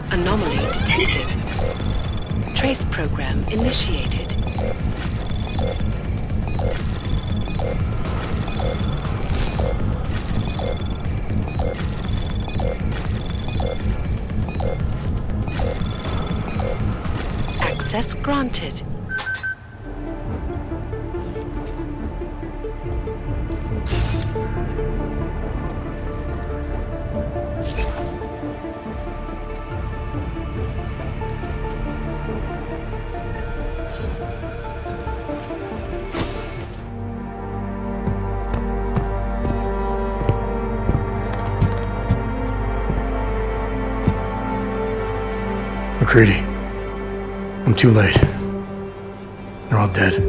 Anomaly detected. Trace program initiated. Access granted. McCready, I'm too late. They're all dead.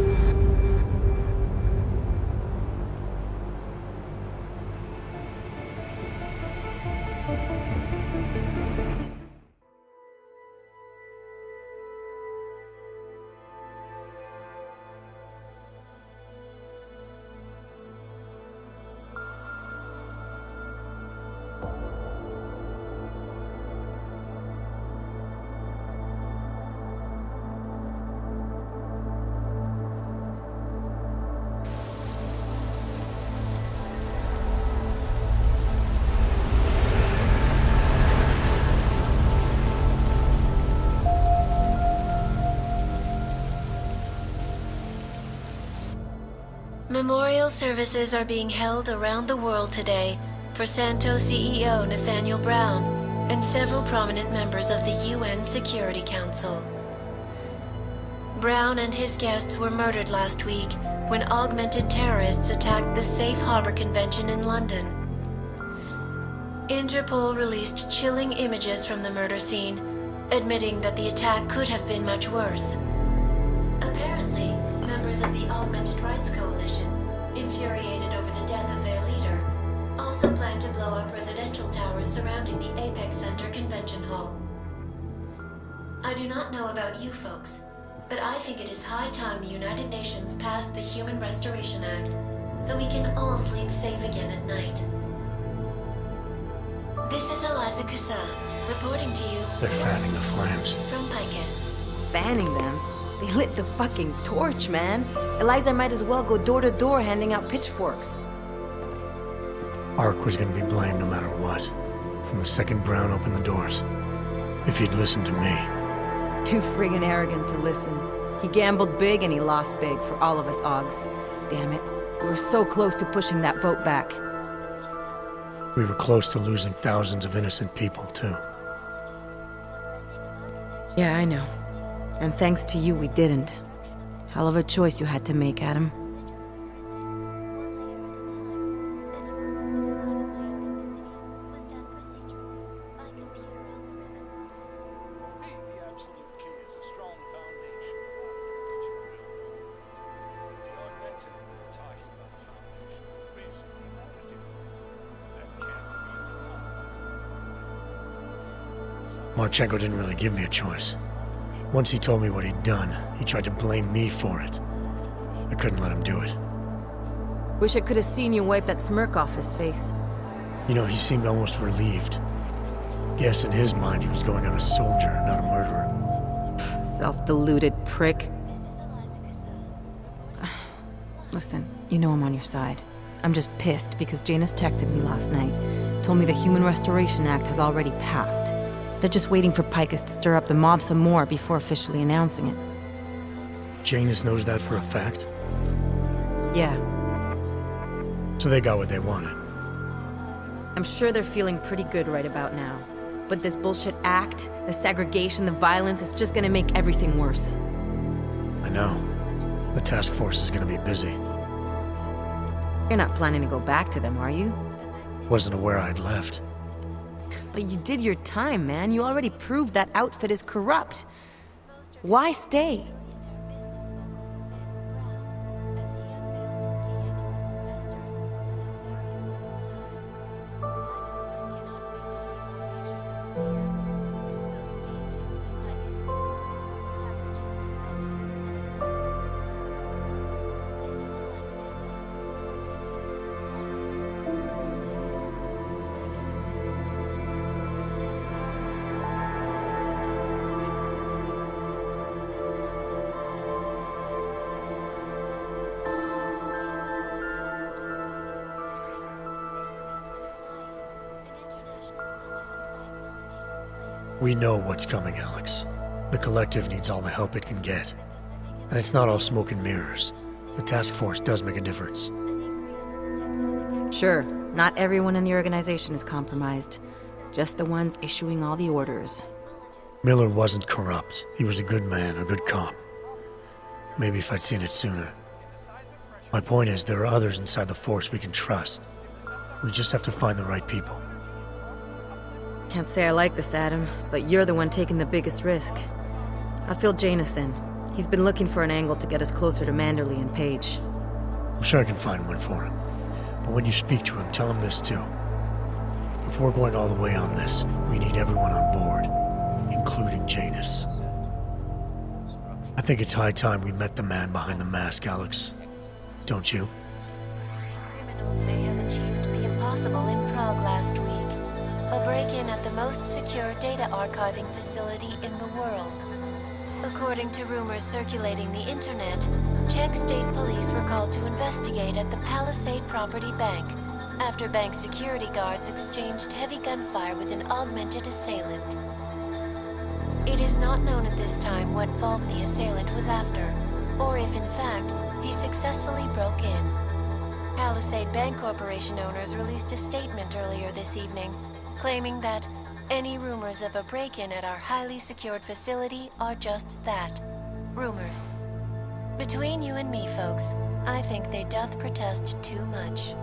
Memorial services are being held around the world today for Santo CEO Nathaniel Brown and several prominent members of the UN Security Council. Brown and his guests were murdered last week when augmented terrorists attacked the Safe Harbor Convention in London. Interpol released chilling images from the murder scene, admitting that the attack could have been much worse. Apparently, members of the Augmented Rights Coalition, infuriated over the death of their leader, also plan to blow up residential towers surrounding the Apex Center Convention Hall. I do not know about you folks, but I think it is high time the United Nations passed the Human Restoration Act, so we can all sleep safe again at night. This is Eliza Cassan, reporting to you. They're fanning the flames. From Picus. Fanning them? They lit the fucking torch, man. Eliza might as well go door to door handing out pitchforks. Ark was gonna be blamed no matter what. from the second Brown opened the doors. If he'd listened to me. Too friggin' arrogant to listen. He gambled big and he lost big for all of us Augs. Damn it. We were so close to pushing that vote back. We were close to losing thousands of innocent people, too. Yeah, I know. And thanks to you, we didn't. Hell of a choice you had to make, Adam. Marchenko didn't really give me a choice. Once he told me what he'd done, he tried to blame me for it. I couldn't let him do it. Wish I could have seen you wipe that smirk off his face. You know, he seemed almost relieved. Guess in his mind he was going on a soldier, not a murderer. Self-deluded prick. Listen, you know I'm on your side. I'm just pissed because Janus texted me last night. Told me the Human Restoration Act has already passed. They're just waiting for Picus to stir up the mob some more before officially announcing it. Janus knows that for a fact? Yeah. So they got what they wanted. I'm sure they're feeling pretty good right about now. But this bullshit act, the segregation, the violence, it's just gonna make everything worse. I know. The task force is gonna be busy. You're not planning to go back to them, are you? Wasn't aware I'd left. But you did your time, man. You already proved that outfit is corrupt. Why stay? We know what's coming, Alex. The Collective needs all the help it can get. And it's not all smoke and mirrors. The task force does make a difference. Sure, not everyone in the organization is compromised. Just the ones issuing all the orders. Miller wasn't corrupt. He was a good man, a good cop. Maybe if I'd seen it sooner. My point is, there are others inside the force we can trust. We just have to find the right people. Can't say I like this, Adam, but you're the one taking the biggest risk. I filled Janus in. He's been looking for an angle to get us closer to Manderley and Page. I'm sure I can find one for him. But when you speak to him, tell him this too. If we're going all the way on this, we need everyone on board, including Janus. I think it's high time we met the man behind the mask, Alex. Don't you? Criminals may have achieved the impossible in Prague last week. A break-in at the most secure data archiving facility in the world. According to rumors circulating the internet, Czech state police were called to investigate at the Palisade Property Bank after bank security guards exchanged heavy gunfire with an augmented assailant. It is not known at this time what vault the assailant was after, or if in fact he successfully broke in. Palisade Bank Corporation owners released a statement earlier this evening claiming that any rumors of a break-in at our highly secured facility are just that, rumors. Between you and me, folks, I think they doth protest too much.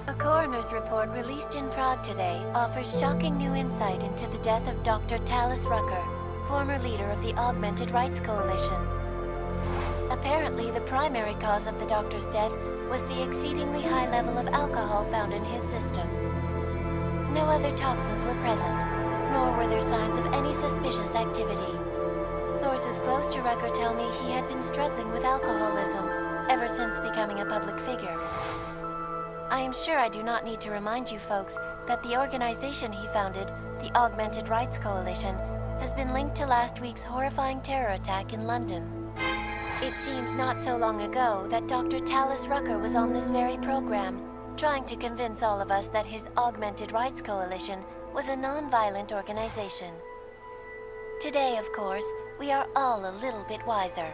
A coroner's report released in Prague today offers shocking new insight into the death of Dr. Talis Rucker, former leader of the Augmented Rights Coalition. Apparently, the primary cause of the doctor's death was the exceedingly high level of alcohol found in his system. No other toxins were present, nor were there signs of any suspicious activity. Sources close to Rucker tell me he had been struggling with alcoholism ever since becoming a public figure. I am sure I do not need to remind you folks that the organization he founded, the Augmented Rights Coalition, has been linked to last week's horrifying terror attack in London. It seems not so long ago that Dr. Talis Rucker was on this very program, trying to convince all of us that his Augmented Rights Coalition was a non-violent organization. Today, of course, we are all a little bit wiser.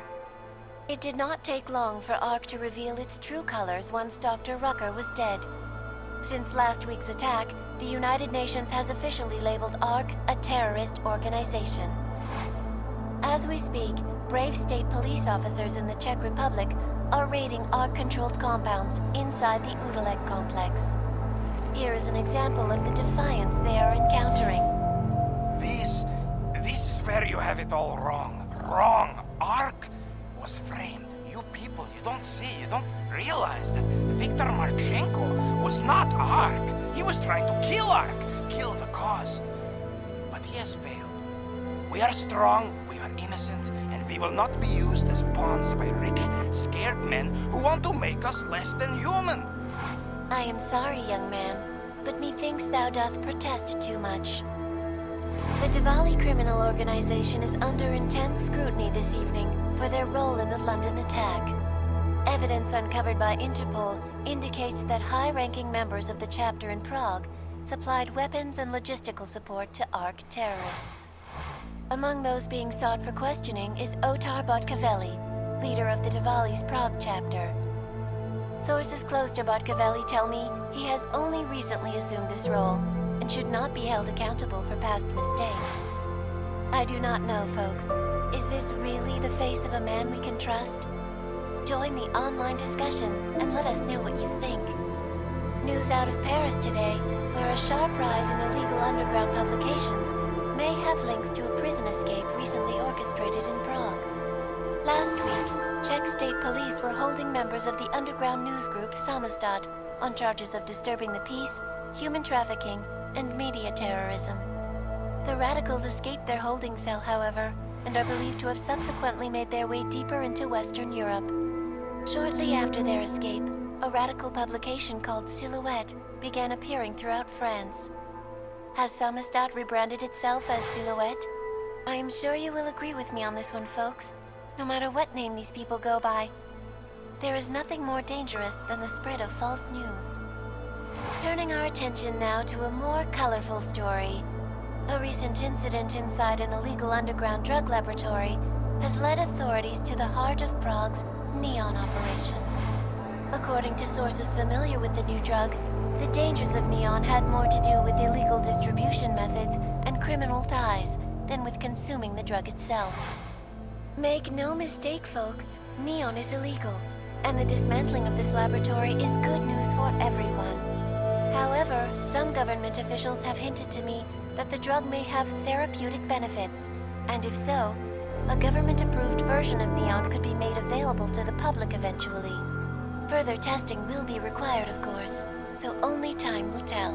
It did not take long for ARC to reveal its true colors once Dr. Rucker was dead. Since last week's attack, the United Nations has officially labeled ARC a terrorist organization. As we speak, brave state police officers in the Czech Republic are raiding ARC-controlled compounds inside the Udalek complex. Here is an example of the defiance they are encountering. This is where you have it all wrong. Wrong! ARC was framed. You people, you don't see, you don't realize that Viktor Marchenko was not ARC. He was trying to kill ARC, kill the cause. But he has failed. We are strong, we are innocent, and we will not be used as pawns by rich, scared men who want to make us less than human. I am sorry, young man, but methinks thou doth protest too much. The Diwali criminal organization is under intense scrutiny this evening for their role in the London attack. Evidence uncovered by Interpol indicates that high-ranking members of the chapter in Prague supplied weapons and logistical support to ARC terrorists. Among those being sought for questioning is Otar Botkavelli, leader of the Diwali's Prague chapter. Sources close to Botkavelli tell me he has only recently assumed this role and should not be held accountable for past mistakes. I do not know, folks. Is this really the face of a man we can trust? Join the online discussion and let us know what you think. News out of Paris today, where a sharp rise in illegal underground publications may have links to a prison escape recently orchestrated in Prague. Last week, Czech state police were holding members of the underground news group Samizdat on charges of disturbing the peace, human trafficking, and media terrorism. The radicals escaped their holding cell, however, and are believed to have subsequently made their way deeper into Western Europe. Shortly after their escape, a radical publication called Silhouette began appearing throughout France. Has Samizdat rebranded itself as Silhouette? I am sure you will agree with me on this one, folks, no matter what name these people go by. There is nothing more dangerous than the spread of false news. Turning our attention now to a more colorful story. A recent incident inside an illegal underground drug laboratory has led authorities to the heart of Prague's Neon operation. According to sources familiar with the new drug, the dangers of Neon had more to do with illegal distribution methods and criminal ties than with consuming the drug itself. Make no mistake, folks, Neon is illegal, and the dismantling of this laboratory is good news for everyone. However, some government officials have hinted to me that the drug may have therapeutic benefits, and if so, a government-approved version of Neon could be made available to the public eventually. Further testing will be required, of course, so only time will tell.